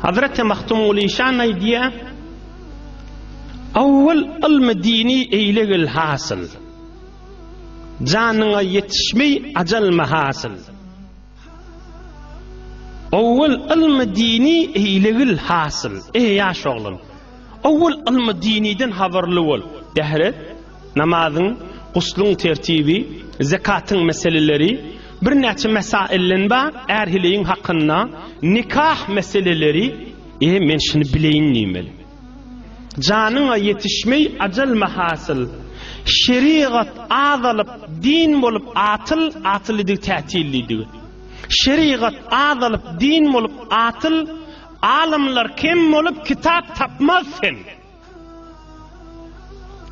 Hazreti Mahtumul İşan aydiye awwal ilm dini eylegil hasıl, canına yetişmey acal mahasıl. Awwal ilm dini eylegil hasıl. Yaş oğlum, awwal ilm diniden haberli ol. Dehret, namazın, guslun tertibi, zekatın meseleleri, bir neçe mesailin ba, erhileyin hakkında, nikah meseleleri, men şunu bileyin nimeli. Canına yetişmey acal mahasıl. Şeriat azalıp din bolup atıl idi ta'tilliydi. Şeriat azalıp din bolup atıl, alimler kim bolup kitap tapmazsın.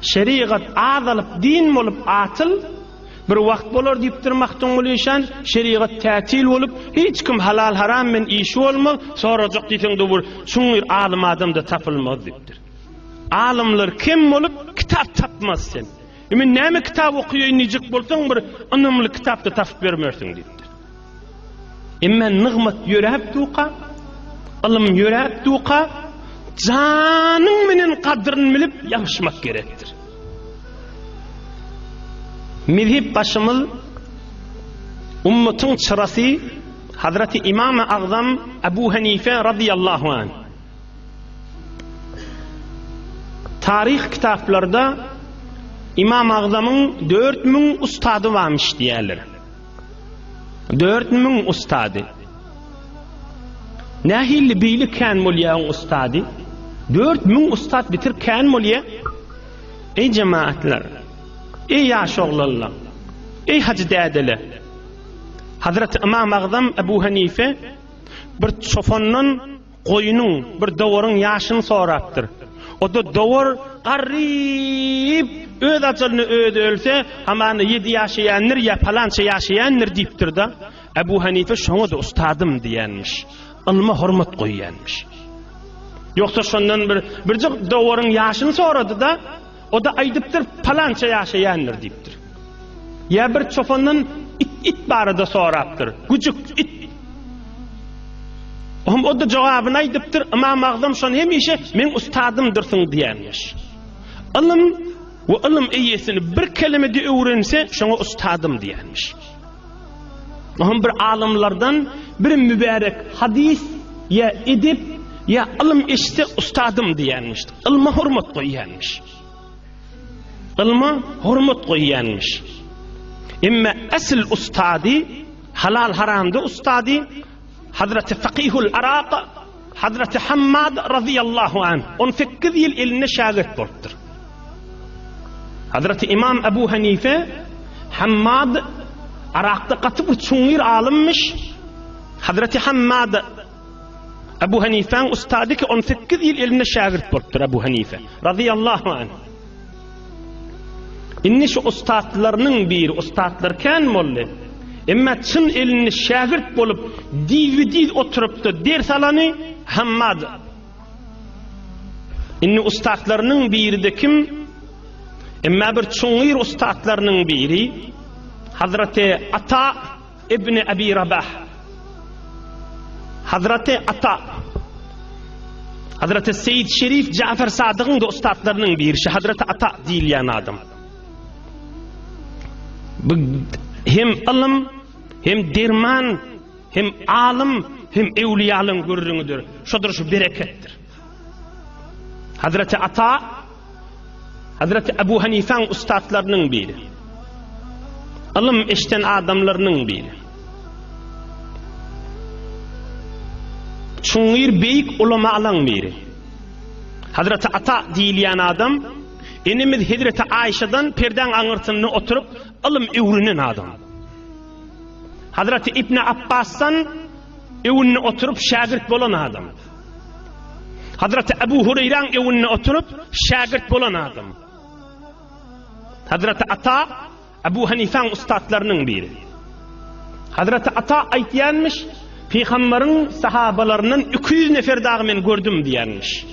Şeriat azalıp din bolup atıl, bir vakt bolar deyiptir Mahtumul İşan, şeriat ta'til bolup hiç kim halal haram men iş olmaz, soracak deysen de bu şunur alim adam da tapılmaz deyiptir. Alimler kim bolup kitap tapmazsın. Emin näme kitap okuýan necik bolsaň bir anamly kitapda tapyp bermersiň diýipdir. Emma nygmat ýörek tuqa, ilim ýörek tuqa, janyň menen kadryny bilip ýaşamak gerekdir. Mezhep başymyl ummatyň çyrasy Hazreti İmam-ı Azam Ebu Hanife radıyallahu anh. Tarih kitaplarda İmam Azam'ın 4000 ustadı varmış diýerler. 4000 ustadı. Nähili beýli kän bolýan ustady? 4000 ustad bitir kän bolýa? Ey cemaatler, ey ýaş oglanlar, ey hacı dädeler. Hazreti İmam Azam Ebu Hanife bir çofandan goýunyň bir dowaryň ýaşyny sorapdyr. O da dowar garryp öz ajalyny öýde ölse, hamany 7 ýaşaýanlar ýa palança ýaşaýanlar diýipdir da. Ebu Hanife şoňa da ustadym diýenmiş. Ilma hormat goýýanmış. Ýoksa şondan bir dowaryň ýaşyny sorady da, o da aýdypdyr palança ýaşaýanlar diýipdir. Ýa bir çofandan it barada sorapdyr. Gujuk it. O da jogabyny aýdypdyr. İmam Azam şonu hemişe men ustadymdyrsyň diýenmiş. Ilim we ilim eýesini bir kelimede öwrense şoňa ustadym diýenmiş. Bir alimlardan bir mübarek hadis ya edip ya ilim eşitse ustadym diýenmiş. Ilma hormat goýýanmış. Ilma hormat goýýanmış. Emma asl ustady, halal haramda ustady Hazreti Fakihul Araq, Hazreti Hammad radıyallahu anh. 18 yıl eline şagirt bolupdyr. Hazreti İmam Ebu Hanife, Hammad Araqda gatyp çoňyr alimmiş. Hazreti Hammad Ebu Hanifeň ustady ki 18 yıl eline şagirt bolupdyr Ebu Hanife radıyallahu anh. Inni şu ustadlarynyň bir ustadlar kän molly. Emma çyn elini şagirt bolup DVD oturup da ders alany Hammad. Inni ustadlarynyň biri kim? Emma bir çoňyr ustadlarynyň biri Hazreti Ata ibn Abi Rabah. Hazreti Ata, Hazreti Seyyid Şerif Cafer Sadık'ın da ustadlarynyň biri Hazreti Ata diýilýän adam. Hem ilim, hem derman, hem alim, hem evliyalyň görüňüdür. Şodur şu bereketdir. Hazreti Ata, Hazreti Ebu Hanifeň ustadlarynyň biri. Ilim eşten adamlarynyň biri. Çoňyr beýik ulamalaryň biri. Hazreti Ata diýilýän adam, enimiz Hazreti Aýşadan perden aňyrtyny oturup ilim öwrenen adam. Hazreti İbn Abbas'tan evine oturup şagirt bolan adam. Hazreti Ebu Hureyre'nin evine oturup şagirt bolan adam. Hazreti Ata Ebu Hanifeň ustadlarynyň biri. Hazreti Ata aýtýanmış, Peýgamberiň sahabalaryndan 200 nefer dagy men gördüm diýenmiş.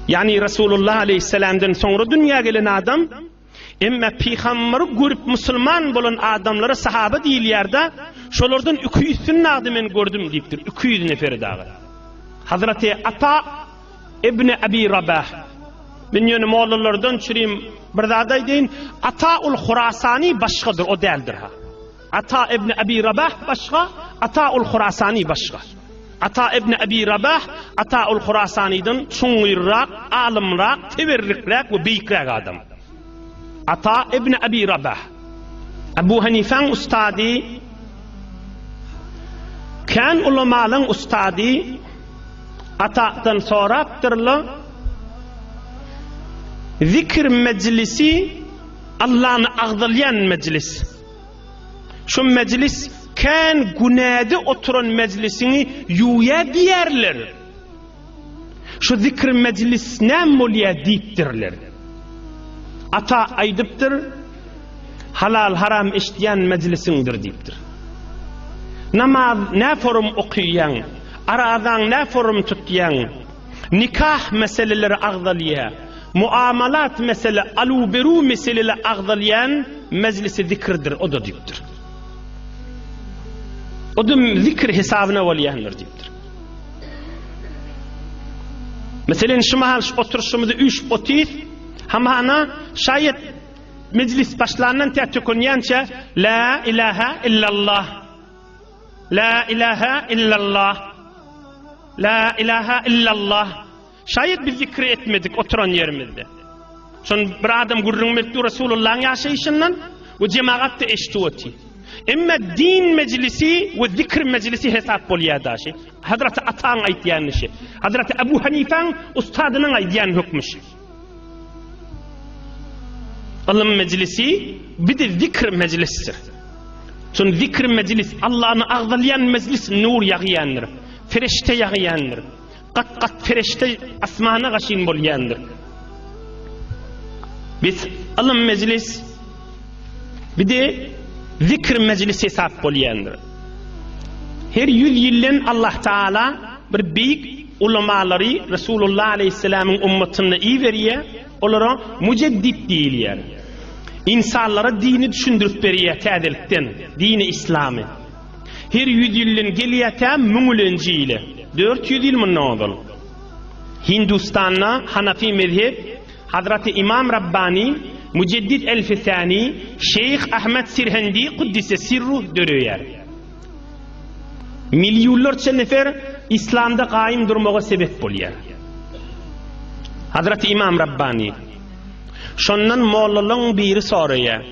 Yani Resulullah aleyhisselam'dan sonra dünya gelen adam, emma Peýgamberi görüp musulman bolan adamlara sahaba diýilýärde, şolardan 200 näde men gördüm diýipdir. 200 neferi dagy. Hazreti Ata İbni Abi Rabah. Ben yönü Moğollardan çürüyüm bir zaday deyin. Ata'ul Khurasani başkadır, o değildir ha. Ata İbni Abi Rabah başka, Ata'ul Khurasani başka. Ata İbni Abi Rabah, Ata'ul Khurasani'den çoğuyurrak, alımrak, teverrikrak ve beyikrek adam. Ata İbni Abi Rabah. Ebu Hanife'nin ustadı, kan ulemalın ustadı, Ata'dan soraptırlı, zikir meclisi Allah'ın ağdalayan meclis. Şu meclis kan günahda oturan meclisini yuya diyerler. Şu zikir meclis ne molya deyiptirler. Ata aydıptır, halal haram işleyen meclisindir deyiptir. Namaz ne forum okuyan, aradan ne forum tutyan, nikah meseleleri ağdalaya, muamalat mesele, aluberu meseleleri ağdalayan meclisi zikirdir, o da deyiptir. O da zikir hesabına olayanlar deyiptir. Mesela şu oturuşumuzda 3 otis, hamana şayet meclis başlarından teatükunyança La ilahe illallah, La ilahe illallah, La ilahe illallah. Şayet biz zikri etmedik oturan yerimizde. Son bir adam gurrunmetli Resulullah'ın yaşayışından ve cemaat de eştuati. Ama din meclisi ve zikr meclisi hesap boliyada şey. Hazreti Ata'nın aytyan şey. Hazreti Ebu Hanife'nin ustadının aytyan hükmü şey. İlim meclisi bir de zikr meclisidir. Son zikr meclis Allah'ın ağdalayan meclis nur yağıyandır. Ferişte yağıyandır. Kat ferişte asmana gaşin bolyandır. Biz ilim meclis bir de zikr meclisi hesap bolyandır. Her 100 yılın Allah Teala bir büyük ulemaları Resulullah Aleyhisselam'ın ümmetine iyi veriyor. Onlara müceddit değiller. İnsanlara dini düşündürüp veriyor tədillikten. Dini İslam'ı. Her 100 yılın geliyete müngülenciyle. 400 yıl mı ne olur? Hindistan'la Hanafi mezhep Hazreti İmam Rabbani Müceddit el-Fesani Şeyh Ahmet Sirhendi Kuddise Sirruh dörüyer. Milyonlarca nefer İslam'da kaim durmağa sebep oluyor. Hazreti İmam Rabbani şondan Moğolların biri soruyor.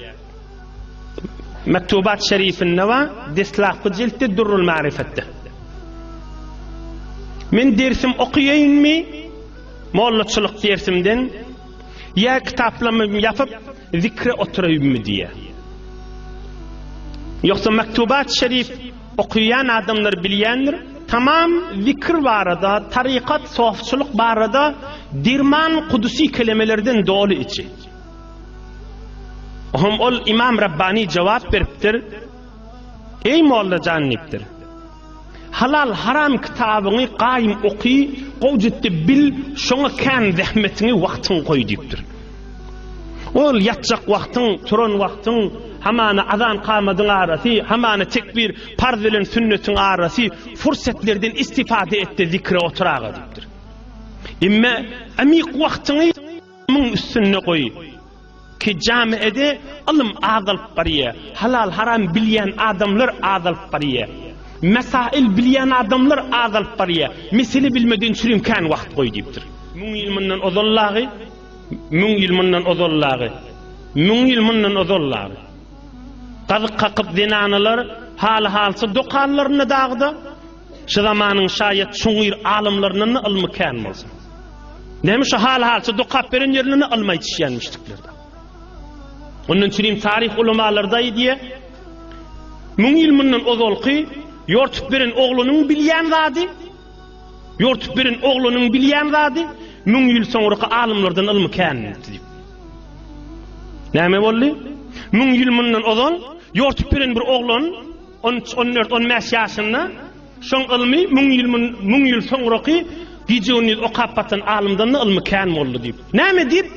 Mektubat şerifinde var, deslakı ciltte Durrul Marifette. Men dersim okuyayım mı? Moğolçuluk dersimden ya kitaplamı yapıp zikre oturayım mı diye. Yoksa mektubat şerif okuyan adamlar bilyendir. Tamam zikr barada, tarikat, sofçuluk barada dirman kudusi kelimelerden dolu içi. Ol İmam Rabbani cevap veriptir. Ey Molla canniptir. Halal haram kitabını qaim okuy, qovcetdi bil, şoňa kan zahmetini vaktin koy deyiptir. Ol yatacak vaktin, turan vaktin, hamana azan qamadın arası, hamana tekbir, farz bilen sünnetin arası, fırsatlerden istifade etti zikre oturağı deyiptir. İmme amik vaktini mun üstüne koy. Ki camiede ilim azalıp bariye, halal haram bilyen adamlar azalıp bariye, mesail bilyen adamlar azalıp bariye, mesele bilmeden çürüyüm kan vakt koy deyiptir. Mun ilminden ozollağı, mun ilminden ozollağı, mun ilminden ozollağı. Qazık qaqıp dinanalar, halsa dokanlarını dağıda, şu zamanın şayet çoğuyur alimlerinin ilmi kan olsun. Demiş halsa dokap veren yerini ilma yetişenmiştiklerden. Onun için tarih ulemalardayı diye mun ilminden ozolqi yortup birin oğlunun bilyen zadi, yortup birin oğlunun bilyen zadi, mun yıl sonraki alimlerden ilmi kan deyip. Näme boldy? Mun ilminden ozol yortup birin bir oğlun 14-15 yaşında şoň ilmi mun yıl sonraki gije onu okapatan alimden ilmi kan boldy deyip. Näme deyip?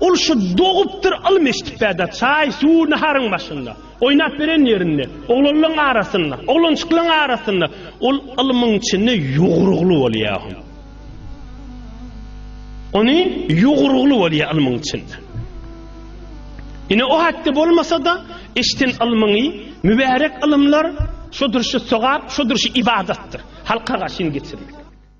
ol şu doğuptur ilm eşitipede çay, su, naharın başında. Oynap beren yerinde, oğlanların arasında, oğlançıkların arasında. Ol ilmin içinde yoğuruglu oluyor. Onu yoğuruglu oluyor ilmin içinde. Yine o hatta olmasa da eştin ilmini, mübarek ilimler şudur şu sogap, şudur şu ibadettir. Halka karşın getirmek.